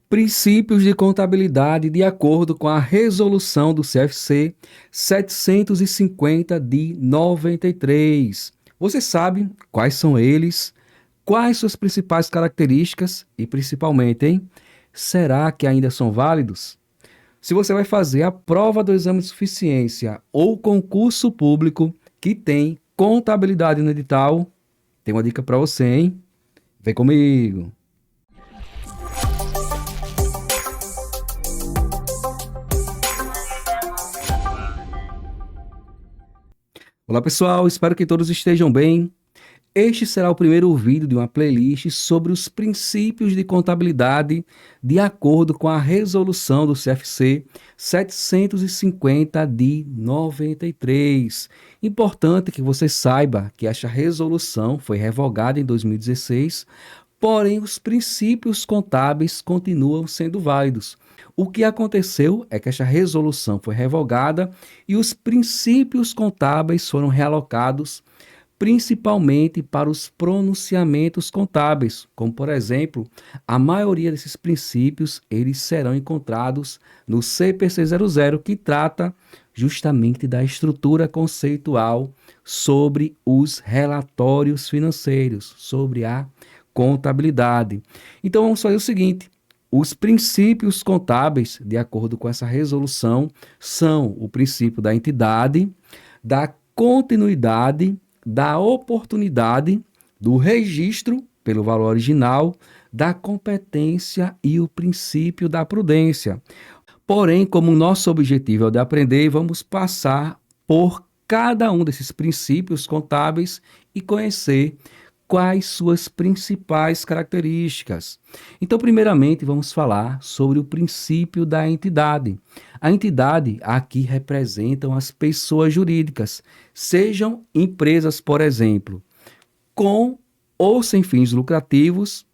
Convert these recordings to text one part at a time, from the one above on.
Princípios de contabilidade de acordo com a resolução do CFC 750 de 93. Você sabe quais são eles? Quais suas principais características? E principalmente, hein? Será que ainda são válidos? Se você vai fazer a prova do exame de suficiência ou concurso público que tem contabilidade no edital, tem uma dica para você, hein? Vem comigo! Olá pessoal, espero que todos estejam bem. Este será o primeiro vídeo de uma playlist sobre os princípios de contabilidade de acordo com a resolução do CFC 750 de 93. Importante que você saiba que esta resolução foi revogada em 2016, porém os princípios contábeis continuam sendo válidos. O que aconteceu é que esta resolução foi revogada e os princípios contábeis foram realocados principalmente para os pronunciamentos contábeis, como por exemplo, a maioria desses princípios eles serão encontrados no CPC 00, que trata justamente da estrutura conceitual sobre os relatórios financeiros, sobre a contabilidade. Então vamos fazer o seguinte: os princípios contábeis, de acordo com essa resolução, são o princípio da entidade, da continuidade, da oportunidade, do registro pelo valor original, da competência e o princípio da prudência. Porém, como o nosso objetivo é o de aprender, vamos passar por cada um desses princípios contábeis e conhecer quais suas principais características. Então, primeiramente, vamos falar sobre o princípio da entidade. A entidade aqui representam as pessoas jurídicas, sejam empresas, por exemplo, com ou sem fins lucrativos,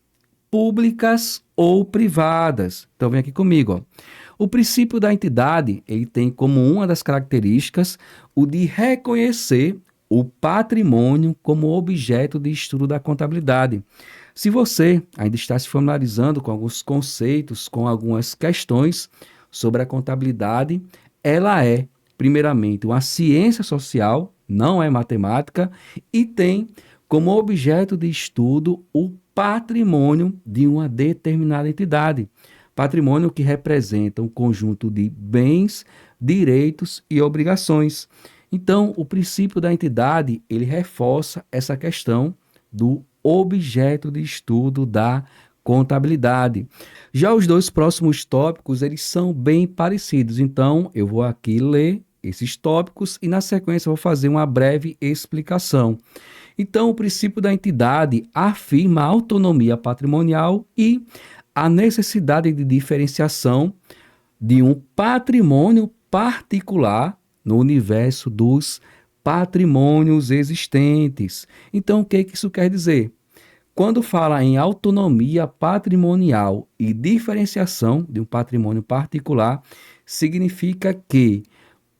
públicas ou privadas. Então, vem aqui comigo, ó. O princípio da entidade, ele tem como uma das características o de reconhecer o patrimônio como objeto de estudo da contabilidade. Se você ainda está se familiarizando com alguns conceitos, com algumas questões sobre a contabilidade, ela é, primeiramente, uma ciência social, não é matemática, e tem como objeto de estudo o patrimônio de uma determinada entidade. Patrimônio que representa um conjunto de bens, direitos e obrigações. Então, o princípio da entidade, ele reforça essa questão do objeto de estudo da contabilidade. Já os dois próximos tópicos, eles são bem parecidos. Então, eu vou aqui ler esses tópicos e, na sequência, eu vou fazer uma breve explicação. Então, o princípio da entidade afirma a autonomia patrimonial e a necessidade de diferenciação de um patrimônio particular no universo dos patrimônios existentes. Então, o que isso quer dizer? Quando fala em autonomia patrimonial e diferenciação de um patrimônio particular, significa que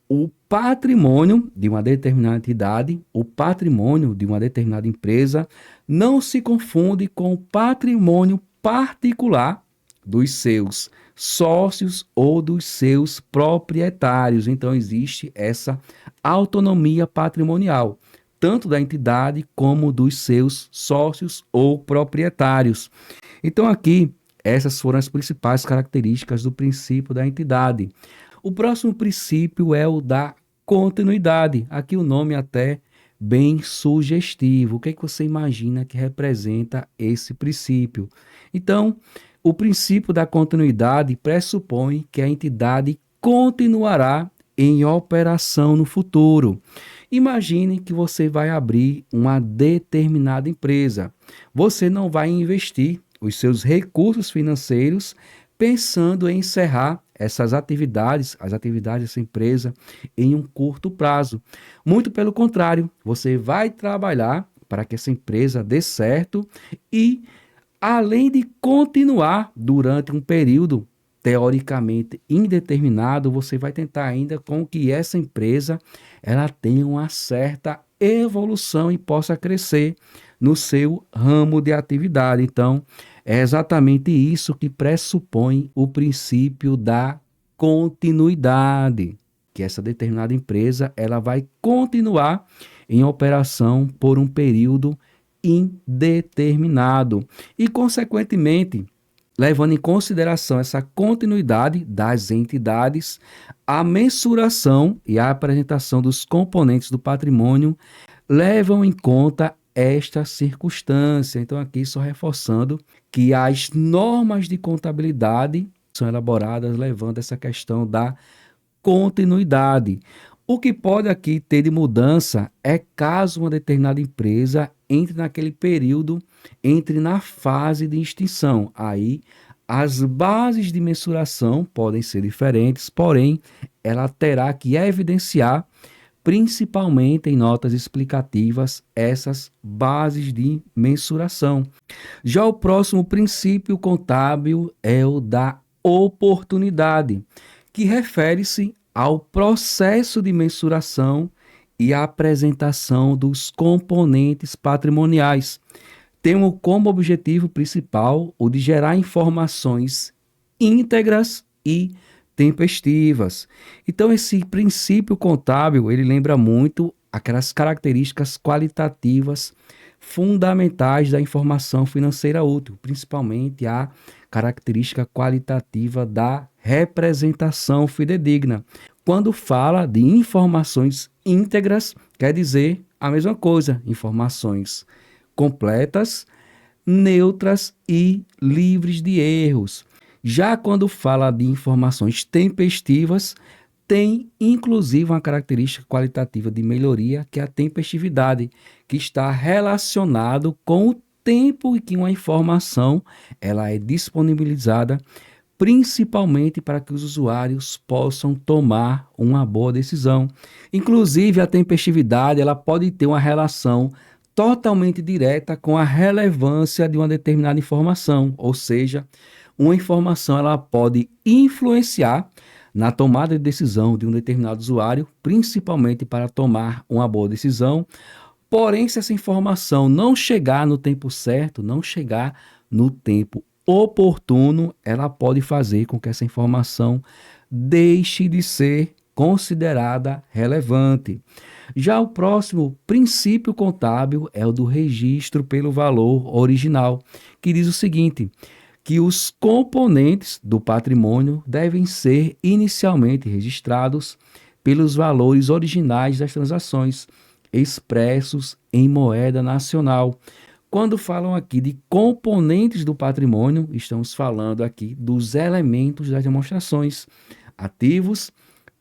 o patrimônio de uma determinada entidade, o patrimônio de uma determinada empresa, não se confunde com o patrimônio particular dos seus sócios ou dos seus proprietários. Então, existe essa autonomia patrimonial, tanto da entidade como dos seus sócios ou proprietários. Então, aqui, essas foram as principais características do princípio da entidade. O próximo princípio é o da continuidade. Aqui o nome até bem sugestivo. O que é que você imagina que representa esse princípio? Então, o princípio da continuidade pressupõe que a entidade continuará em operação no futuro. Imagine que você vai abrir uma determinada empresa. Você não vai investir os seus recursos financeiros pensando em encerrar essas atividades, as atividades dessa empresa, em um curto prazo. Muito pelo contrário, você vai trabalhar para que essa empresa dê certo e, além de continuar durante um período teoricamente indeterminado, você vai tentar ainda com que essa empresa ela tenha uma certa evolução e possa crescer no seu ramo de atividade. Então, É exatamente isso que pressupõe o princípio da continuidade, que essa determinada empresa ela vai continuar em operação por um período indeterminado e, consequentemente, levando em consideração essa continuidade das entidades, a mensuração e a apresentação dos componentes do patrimônio levam em conta esta circunstância. Então, aqui só reforçando que as normas de contabilidade são elaboradas levando essa questão da continuidade. O que pode aqui ter de mudança é caso uma determinada empresa entre naquele período, entre na fase de extinção. Aí as bases de mensuração podem ser diferentes, porém ela terá que evidenciar, principalmente em notas explicativas, essas bases de mensuração. Já o próximo princípio contábil é o da oportunidade, que refere-se ao processo de mensuração e apresentação dos componentes patrimoniais, tendo como objetivo principal o de gerar informações íntegras e tempestivas. Então, esse princípio contábil, ele lembra muito aquelas características qualitativas fundamentais da informação financeira útil, principalmente a característica qualitativa da representação fidedigna. Quando fala de informações íntegras, quer dizer a mesma coisa, informações completas, neutras e livres de erros. Já quando fala de informações tempestivas, tem inclusive uma característica qualitativa de melhoria, que é a tempestividade, que está relacionado com o tempo em que uma informação ela é disponibilizada, principalmente para que os usuários possam tomar uma boa decisão. Inclusive, a tempestividade ela pode ter uma relação totalmente direta com a relevância de uma determinada informação, ou seja, uma informação ela pode influenciar na tomada de decisão de um determinado usuário, principalmente para tomar uma boa decisão. Porém, se essa informação não chegar no tempo certo, não chegar no tempo oportuno, ela pode fazer com que essa informação deixe de ser considerada relevante. Já o próximo princípio contábil é o do registro pelo valor original, que diz o seguinte: que os componentes do patrimônio devem ser inicialmente registrados pelos valores originais das transações, expressos em moeda nacional. Quando falam aqui de componentes do patrimônio, estamos falando aqui dos elementos das demonstrações: ativos,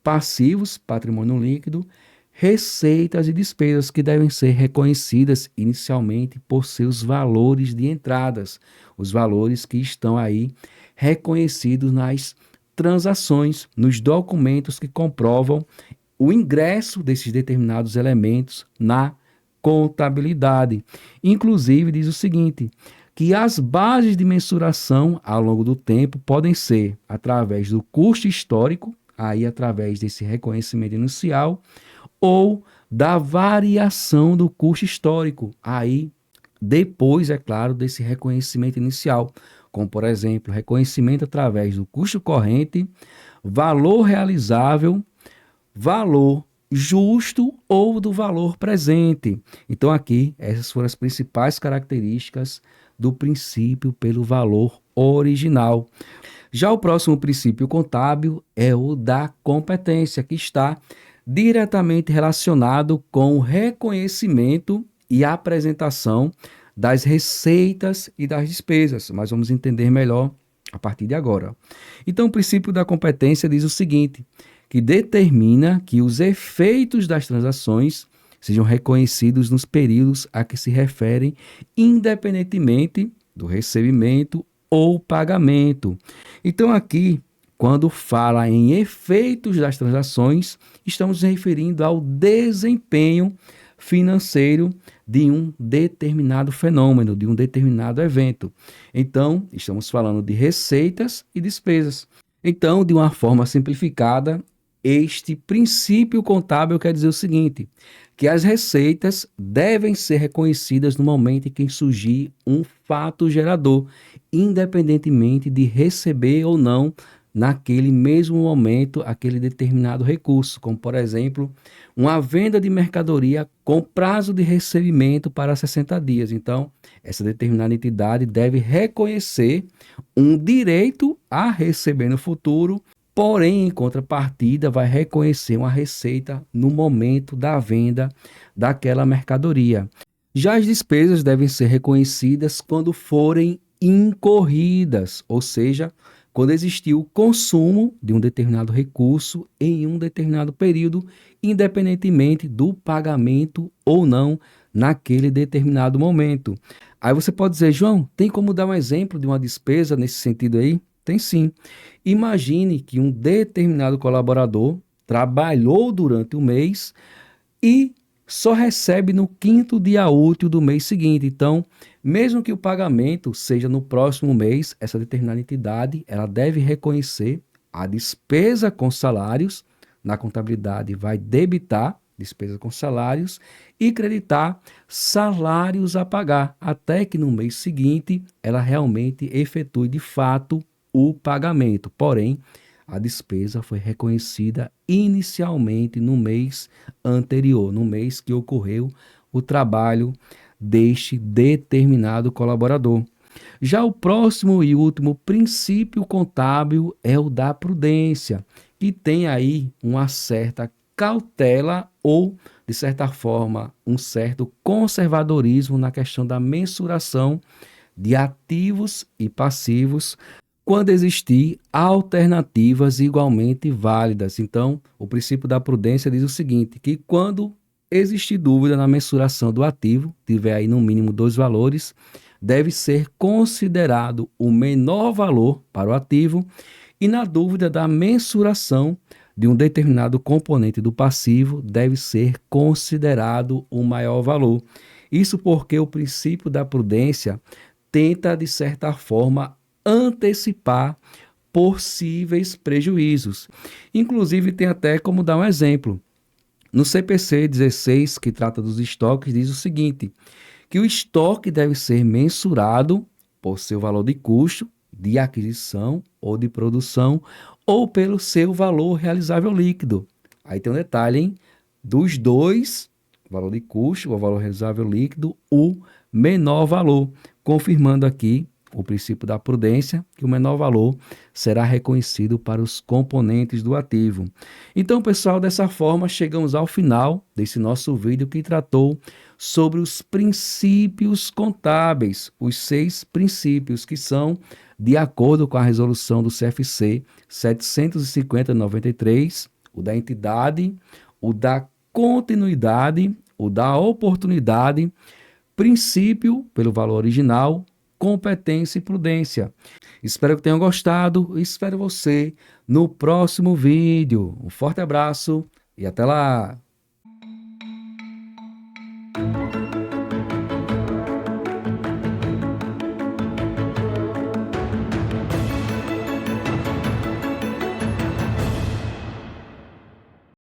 passivos, patrimônio líquido, receitas e despesas, que devem ser reconhecidas inicialmente por seus valores de entradas, os valores que estão aí reconhecidos nas transações, nos documentos que comprovam o ingresso desses determinados elementos na contabilidade. Inclusive, diz o seguinte: que as bases de mensuração ao longo do tempo podem ser através do custo histórico, aí através desse reconhecimento inicial, ou da variação do custo histórico, aí depois, é claro, desse reconhecimento inicial, como por exemplo, reconhecimento através do custo corrente, valor realizável, valor justo ou do valor presente. Então aqui, essas foram as principais características do princípio pelo valor original. Já o próximo princípio contábil é o da competência, que está diretamente relacionado com o reconhecimento e apresentação das receitas e das despesas, mas vamos entender melhor a partir de agora. Então, o princípio da competência diz o seguinte: que determina que os efeitos das transações sejam reconhecidos nos períodos a que se referem, independentemente do recebimento ou pagamento. Então, aqui, quando fala em efeitos das transações, estamos nos referindo ao desempenho financeiro de um determinado fenômeno, de um determinado evento. Então, estamos falando de receitas e despesas. Então, de uma forma simplificada, este princípio contábil quer dizer o seguinte: que as receitas devem ser reconhecidas no momento em que surgir um fato gerador, independentemente de receber ou não naquele mesmo momento aquele determinado recurso, como por exemplo, uma venda de mercadoria com prazo de recebimento para 60 dias. Então, essa determinada entidade deve reconhecer um direito a receber no futuro, porém, em contrapartida, vai reconhecer uma receita no momento da venda daquela mercadoria. Já as despesas devem ser reconhecidas quando forem incorridas, ou seja, quando existir o consumo de um determinado recurso em um determinado período, independentemente do pagamento ou não naquele determinado momento. Aí você pode dizer, João, tem como dar um exemplo de uma despesa nesse sentido aí? Tem sim. Imagine que um determinado colaborador trabalhou durante o mês e só recebe no quinto dia útil do mês seguinte. Então, mesmo que o pagamento seja no próximo mês, essa determinada entidade ela deve reconhecer a despesa com salários. Na contabilidade, vai debitar despesa com salários e creditar salários a pagar, até que no mês seguinte ela realmente efetue de fato o pagamento. Porém, a despesa foi reconhecida inicialmente no mês anterior, no mês que ocorreu o trabalho deste determinado colaborador. Já o próximo e último princípio contábil é o da prudência, que tem aí uma certa cautela ou, de certa forma, um certo conservadorismo na questão da mensuração de ativos e passivos quando existir alternativas igualmente válidas. Então, o princípio da prudência diz o seguinte, que quando existir dúvida na mensuração do ativo, tiver aí no mínimo dois valores, deve ser considerado o menor valor para o ativo e na dúvida da mensuração de um determinado componente do passivo, deve ser considerado o maior valor. Isso porque o princípio da prudência tenta, de certa forma, antecipar possíveis prejuízos. Inclusive, tem até como dar um exemplo. No CPC 16, que trata dos estoques, diz o seguinte, que o estoque deve ser mensurado por seu valor de custo, de aquisição ou de produção, ou pelo seu valor realizável líquido. Aí tem um detalhe, hein? Dos dois, valor de custo, o valor realizável líquido, o menor valor, confirmando aqui o princípio da prudência, que o menor valor será reconhecido para os componentes do ativo. Então, pessoal, dessa forma, chegamos ao final desse nosso vídeo que tratou sobre os princípios contábeis, os 6 princípios que são, de acordo com a resolução do CFC 750/93, o da entidade, o da continuidade, o da oportunidade, princípio pelo valor original, competência e prudência. Espero que tenham gostado e espero você no próximo vídeo. Um forte abraço e até lá!